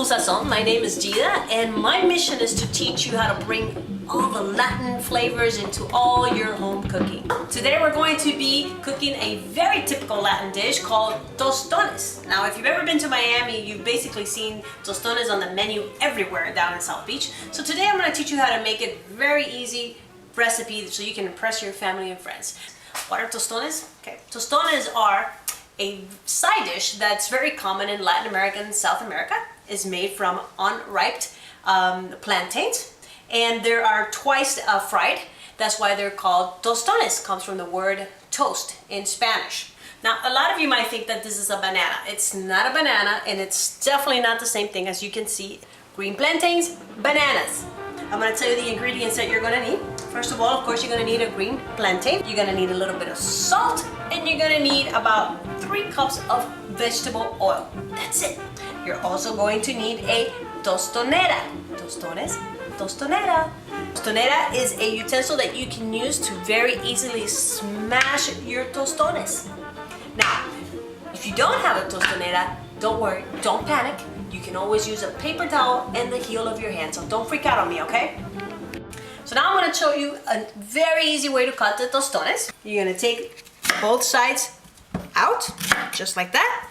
FullSazon. My name is Yida, and my mission is to teach you how to bring all the Latin flavors into all your home cooking. Today we're going to be cooking a very typical Latin dish called Tostones. Now, if you've ever been to Miami, you've basically seen Tostones on the menu everywhere down in South Beach. So today I'm going to teach you how to make it very easy recipe so you can impress your family and friends. What are tostones? Okay, tostones are a side dish that's very common in Latin America and South America. It's made from unripe plantains, and they are twice fried. That's why they're called tostones. Comes from the word toast in Spanish. Now, a lot of you might think that this is a banana. It's not a banana, and it's definitely not the same thing. As you can see, green plantains, bananas. I'm going to tell you the ingredients that you're going to need. First of all, of course, you're going to need a green plantain. You're going to need a little bit of salt, and you're going to need about 3 cups of vegetable oil. That's it. You're also going to need a tostonera. Tostones, tostonera. Tostonera is a utensil that you can use to very easily smash your tostones. Now, if you don't have a tostonera, don't worry, don't panic. You can always use a paper towel and the heel of your hand, so don't freak out on me, okay? So now I'm going to show you a very easy way to cut the tostones. You're going to take both sides out, just like that.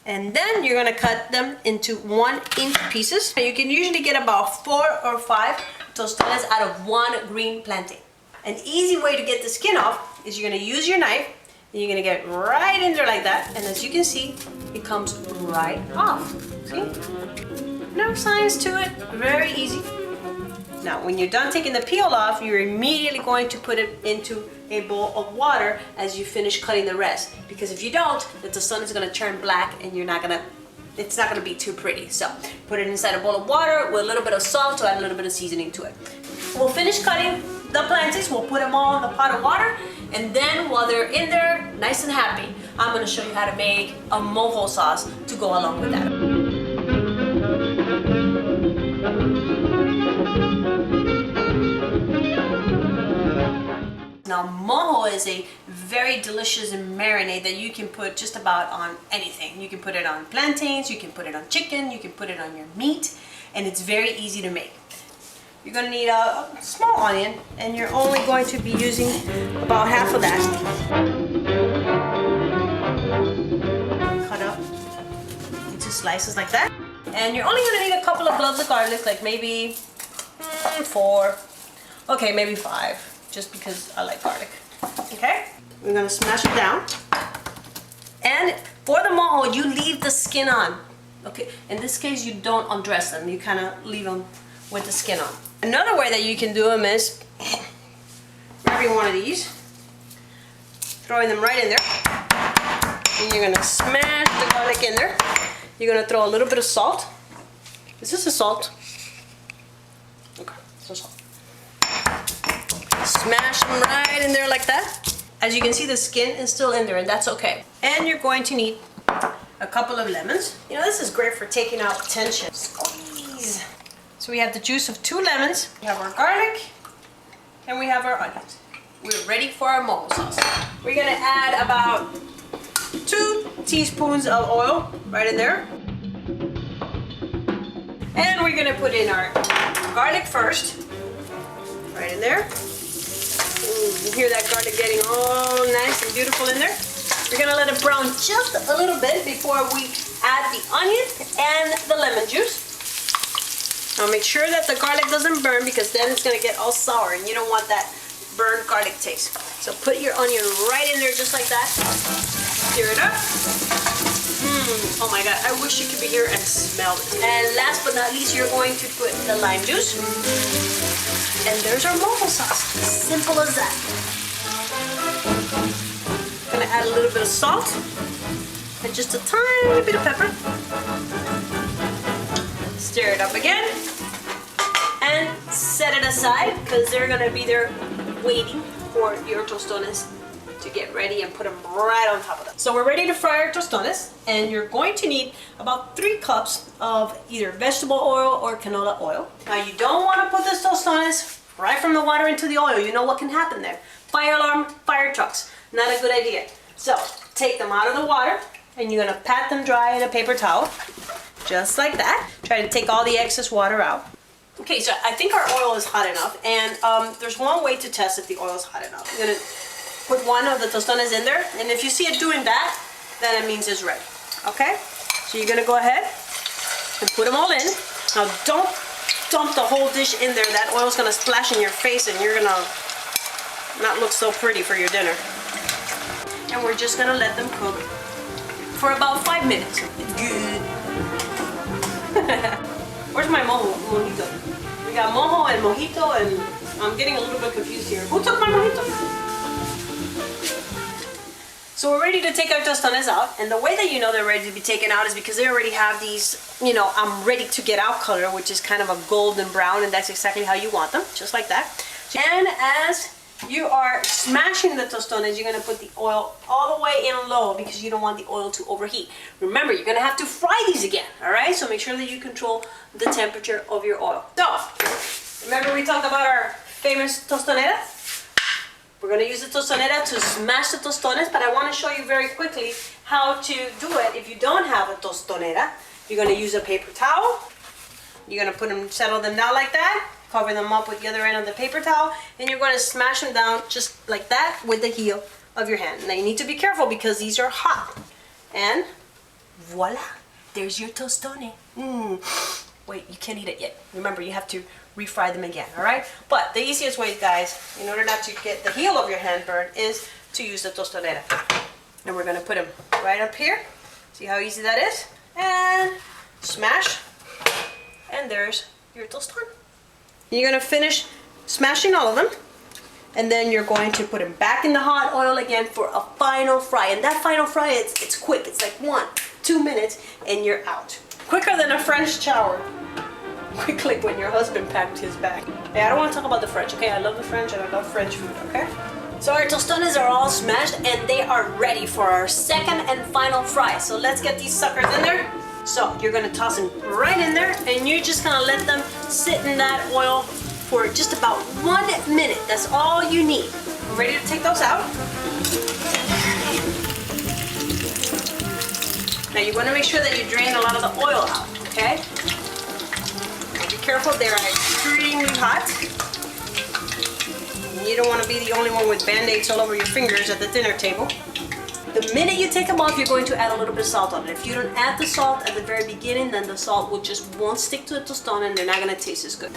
And then you're going to cut them into 1-inch pieces. You can usually get about 4 or 5 tostones out of 1 green plantain. An easy way to get the skin off is you're going to use your knife, and you're going to get right in there like that. And as you can see, it comes right off. See? No science to it, very easy. Now, when you're done taking the peel off, you're immediately going to put it into a bowl of water as you finish cutting the rest. Because if you don't, the tostone is going to turn black and it's not going to be too pretty. So, put it inside a bowl of water with a little bit of salt to add a little bit of seasoning to it. We'll finish cutting the plantains, we'll put them all in the pot of water, and then while they're in there, nice and happy, I'm going to show you how to make a Mojo sauce to go along with that. Now, Mojo is a very delicious marinade that you can put just about on anything. You can put it on plantains, you can put it on chicken, you can put it on your meat, and it's very easy to make. You're going to need a small onion, and you're only going to be using about half of that. Cut up into slices like that. And you're only going to need a couple of cloves of garlic, like maybe 4, okay, maybe 5, just because I like garlic. Okay? We're going to smash it down. And for the mojo, you leave the skin on. Okay? In this case, you don't undress them. You kind of leave them with the skin on. Another way that you can do them is grabbing one of these, throwing them right in there, and you're going to smash the garlic in there. You're going to throw a little bit of salt. Is this a salt? Okay, so salt. Smash them right in there like that. As you can see, the skin is still in there, and that's okay. And you're going to need a couple of lemons. You know, this is great for taking out tension. Squeeze. So we have the juice of 2 lemons, we have our garlic, and we have our onions. We're ready for our mojo sauce. We're going to add about 2 teaspoons of oil right in there. And we're going to put in our garlic first, right in there. Ooh, you can hear that garlic getting all nice and beautiful in there. We're going to let it brown just a little bit before we add the onion and the lemon juice. Now make sure that the garlic doesn't burn, because then it's going to get all sour and you don't want that burned garlic taste. So put your onion right in there just like that. Stir it up. Oh my god, I wish you could be here and smell it. And last but not least, you're going to put the lime juice. And there's our mojo sauce. Simple as that. Gonna add a little bit of salt and just a tiny bit of pepper. Stir it up again and set it aside, because they're going to be there waiting for your tostones to get ready, and put them right on top of them. So we're ready to fry our tostones, and you're going to need about 3 cups of either vegetable oil or canola oil. Now, you don't want to put this tostones right from the water into the oil. You know what can happen there. Fire alarm, fire trucks. Not a good idea. So take them out of the water, and you're going to pat them dry in a paper towel. just like that. Try to take all the excess water out. Okay, so I think our oil is hot enough, and there's one way to test if the oil is hot enough. You're gonna put one of the tostones in there, and if you see it doing that, then it means it's ready, okay? So you're gonna go ahead and put them all in. Now don't dump the whole dish in there. That oil's gonna splash in your face, and you're gonna not look so pretty for your dinner. And we're just gonna let them cook for about 5 minutes. It's good. Where's my mojito? We got mojo and mojito, and I'm getting a little bit confused here. Who took my mojito? So we're ready to take our tostones out, and the way that you know they're ready to be taken out is because they already have these, you know, I'm ready to get out color, which is kind of a golden brown, and that's exactly how you want them, just like that. And as you are smashing the tostones, you're gonna put the oil all the way in low because you don't want the oil to overheat. Remember, you're gonna have to fry these again, all right? So make sure that you control the temperature of your oil. So, remember we talked about our famous tostonera? We're gonna use the tostonera to smash the tostones, but I wanna show you very quickly how to do it. If you don't have a tostonera, you're gonna use a paper towel. You're gonna put them, settle them down like that, cover them up with the other end of the paper towel, and you're gonna smash them down just like that with the heel of your hand. Now you need to be careful because these are hot. And voila, there's your tostone. Wait, you can't eat it yet. Remember, you have to refry them again, all right? But the easiest way, guys, in order not to get the heel of your hand burned, is to use the tostonera. And we're gonna put them right up here. See how easy that is? And smash, and there's your tostone. You're gonna finish smashing all of them, and then you're going to put them back in the hot oil again for a final fry. And that final fry, it's quick. It's like 1-2 minutes, and you're out. Quicker than a French shower. Quickly when your husband packed his bag. Hey, I don't want to talk about the French, okay? I love the French and I love French food, okay? So our tostones are all smashed and they are ready for our second and final fry. So let's get these suckers in there. So you're gonna toss them right in there, and you're just gonna let them sit in that oil for just about 1 minute. That's all you need. Ready to take those out? Now you wanna make sure that you drain a lot of the oil out, okay? Be careful, they're extremely hot. You don't want to be the only one with band-aids all over your fingers at the dinner table. The minute you take them off, you're going to add a little bit of salt on it. If you don't add the salt at the very beginning, then the salt won't stick to the tostone and they're not going to taste as good.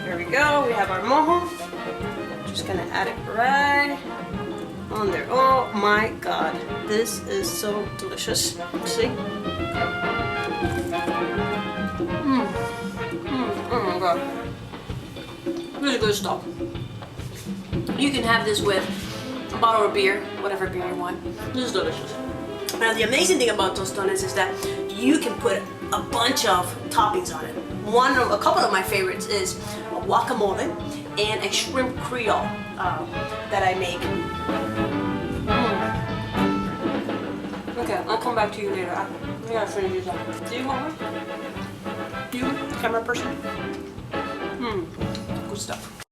There we go, we have our mojo. Just going to add it right on there. Oh my God, this is so delicious. See? Oh my God, this is good stuff. You can have this with a bottle of beer, whatever beer you want. This is delicious. Now the amazing thing about tostones is that you can put a bunch of toppings on it. A couple of my favorites is a guacamole and a shrimp creole that I make. Okay, I'll come back to you later. I gotta finish this up. Do you want one? You, camera person? Good stuff.